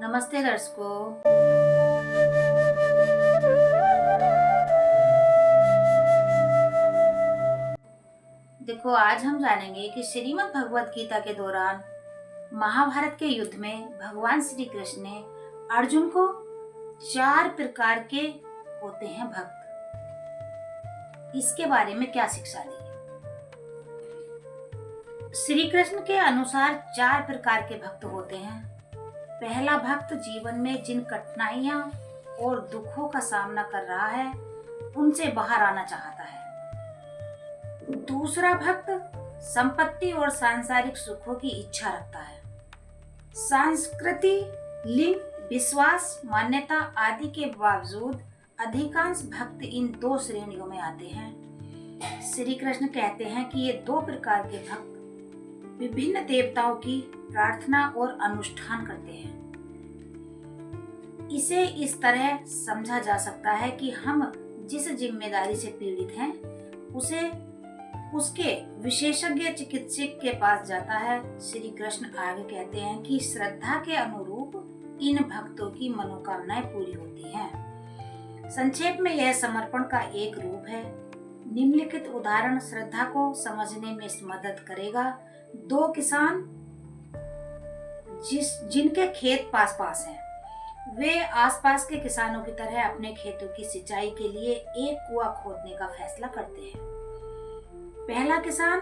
नमस्ते दर्शकों। देखो, आज हम जानेंगे कि श्रीमद् भगवत गीता के दौरान महाभारत के युद्ध में भगवान श्री कृष्ण ने अर्जुन को 4 प्रकार के होते हैं भक्त, इसके बारे में क्या शिक्षा दी है। श्री कृष्ण के अनुसार 4 प्रकार के भक्त होते हैं। पहला भक्त जीवन में जिन कठिनाइयां और दुखों का सामना कर रहा है उनसे बाहर आना चाहता है। दूसरा भक्त संपत्ति और सांसारिक सुखों की इच्छा रखता है। संस्कृति, लिंग, विश्वास, मान्यता आदि के बावजूद अधिकांश भक्त इन 2 श्रेणियों में आते हैं। श्री कृष्ण कहते हैं कि ये 2 प्रकार के भक्त विभिन्न देवताओं की प्रार्थना और अनुष्ठान करते हैं। इसे इस तरह समझा जा सकता है कि हम जिस जिम्मेदारी से पीड़ित हैं उसे उसके विशेषज्ञ चिकित्सक के पास जाता है। श्री कृष्ण आगे कहते हैं कि श्रद्धा के अनुरूप इन भक्तों की मनोकामनाएं पूरी होती हैं। संक्षेप में यह समर्पण का एक रूप है। निम्नलिखित उदाहरण श्रद्धा को समझने में मदद करेगा। 2 किसान जिनके खेत पास पास हैं, वे आसपास के किसानों की तरह अपने खेतों की सिंचाई के लिए एक कुआं खोदने का फैसला करते हैं। पहला किसान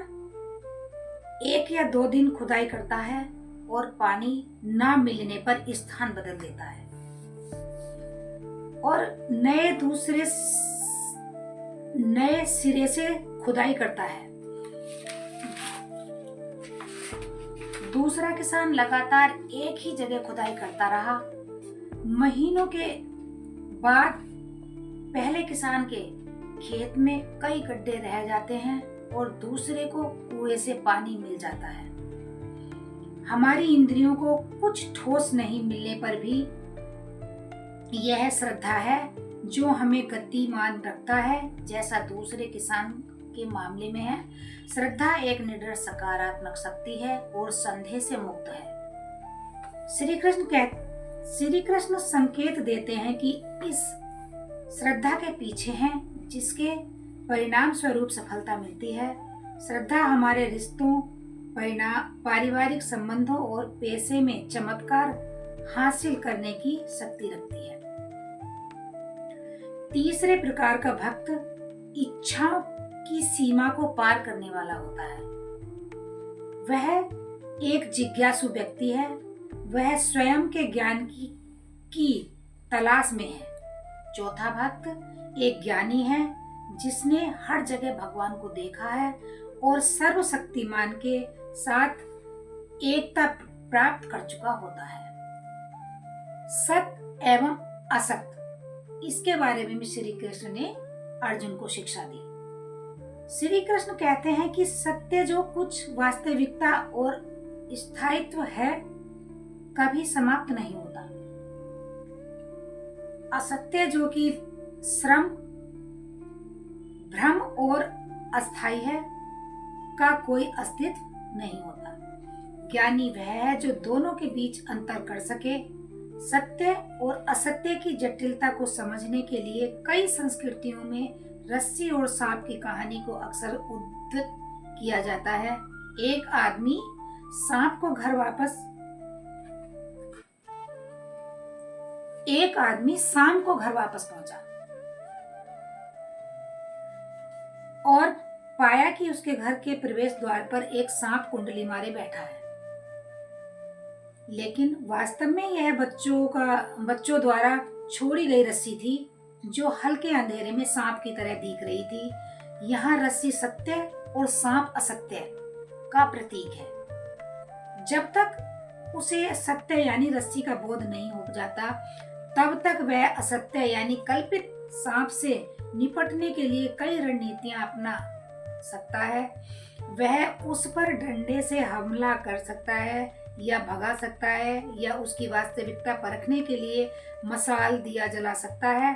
1 या 2 दिन खुदाई करता है और पानी ना मिलने पर स्थान बदल देता है और नए सिरे से खुदाई करता है। दूसरा किसान लगातार एक ही जगह खुदाई करता रहा। महीनों के बाद पहले किसान के खेत में कई गड्ढे रह जाते हैं और दूसरे को कुएं से पानी मिल जाता है। हमारी इंद्रियों को कुछ ठोस नहीं मिलने पर भी यह श्रद्धा है जो हमें गतिमान रखता है, जैसा दूसरे किसान के मामले में है। श्रद्धा एक निडर सकारात्मक शक्ति है और संदेह से मुक्त है। श्री कृष्ण संकेत देते हैं कि इस श्रद्धा के पीछे हैं जिसके परिणाम स्वरूप सफलता मिलती है। श्रद्धा हमारे रिश्तों, पारिवारिक संबंधों और पैसे में चमत्कार हासिल करने की शक्ति रखती है। तीसरे प्रकार का भक्त इच्छाओं की सीमा को पार करने वाला होता है। वह एक जिज्ञासु व्यक्ति है। वह स्वयं के ज्ञान की तलाश में है। चौथा भक्त एक ज्ञानी है जिसने हर जगह भगवान को देखा है और सर्वशक्तिमान के साथ एकता प्राप्त कर चुका होता है। सत्य एवं असत्य, इसके बारे में भी श्री कृष्ण ने अर्जुन को शिक्षा दी। श्री कृष्ण कहते हैं कि सत्य जो कुछ वास्तविकता और स्थायित्व है कभी समाप्त नहीं होता। असत्य जो कि श्रम, भ्रम और अस्थायी है का कोई अस्तित्व नहीं होता। ज्ञानी वह है जो दोनों के बीच अंतर कर सके। सत्य और असत्य की जटिलता को समझने के लिए कई संस्कृतियों में रस्सी और सांप की कहानी को अक्सर उद्धृत किया जाता है। एक आदमी सांप को घर वापस पहुंचा और पाया कि उसके घर के प्रवेश द्वार पर एक सांप कुंडली मारे बैठा है, लेकिन वास्तव में यह बच्चों द्वारा छोड़ी गई रस्सी थी जो हल्के अंधेरे में सांप की तरह दिख रही थी। यहाँ रस्सी सत्य और सांप असत्य का प्रतीक है। जब तक उसे सत्य यानी रस्सी का बोध नहीं हो जाता तब तक वह असत्य यानी कल्पित सांप से निपटने के लिए कई रणनीतियां अपना सकता है। वह उस पर डंडे से हमला कर सकता है या भगा सकता है या उसकी वास्तविकता परखने के लिए मशाल दिया जला सकता है।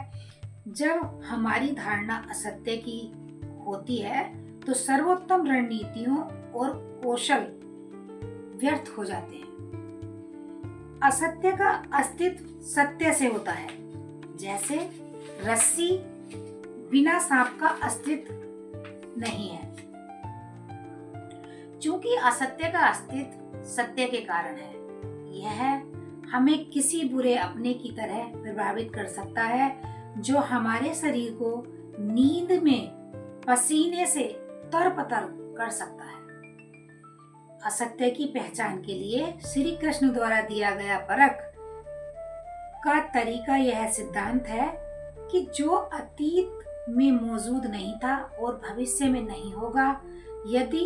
जब हमारी धारणा असत्य की होती है तो सर्वोत्तम रणनीतियों और कौशल व्यर्थ हो जाते हैं। असत्य का अस्तित्व सत्य से होता है, जैसे रस्सी बिना सांप का अस्तित्व नहीं है। चूंकि असत्य का अस्तित्व सत्य के कारण है, यह हमें किसी बुरे अपने की तरह प्रभावित कर सकता है जो हमारे शरीर को नींद में पसीने से तरपतर कर सकता है। असत्य की पहचान के लिए श्री कृष्ण द्वारा दिया गया परख का तरीका यह सिद्धांत है कि जो अतीत में मौजूद नहीं था और भविष्य में नहीं होगा, यदि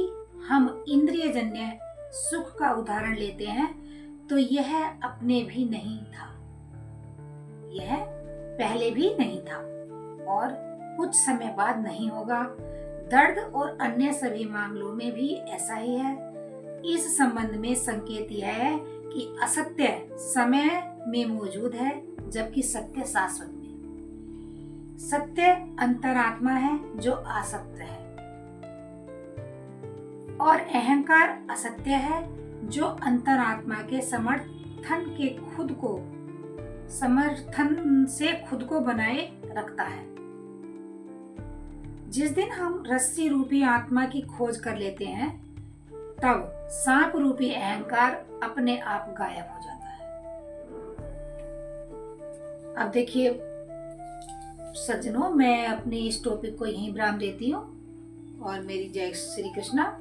हम इंद्रियजन्य सुख का उदाहरण लेते हैं तो यह अपने भी नहीं था, यह पहले भी नहीं था और कुछ समय बाद नहीं होगा। दर्द और अन्य सभी मामलों में भी ऐसा ही है। इस संबंध में संकेत यह है कि असत्य समय में मौजूद है जबकि सत्य शाश्वत में। सत्य अंतरात्मा है जो आसक्त है और अहंकार असत्य है जो अंतरात्मा के समर्थन से खुद को बनाए रखता है। जिस दिन हम रस्सी रूपी आत्मा की खोज कर लेते हैं, तब सांप रूपी अहंकार अपने आप गायब हो जाता है। अब देखिए सज्जनों, मैं अपने इस टॉपिक को यहीं विराम देती हूँ और मेरी जय श्री कृष्णा।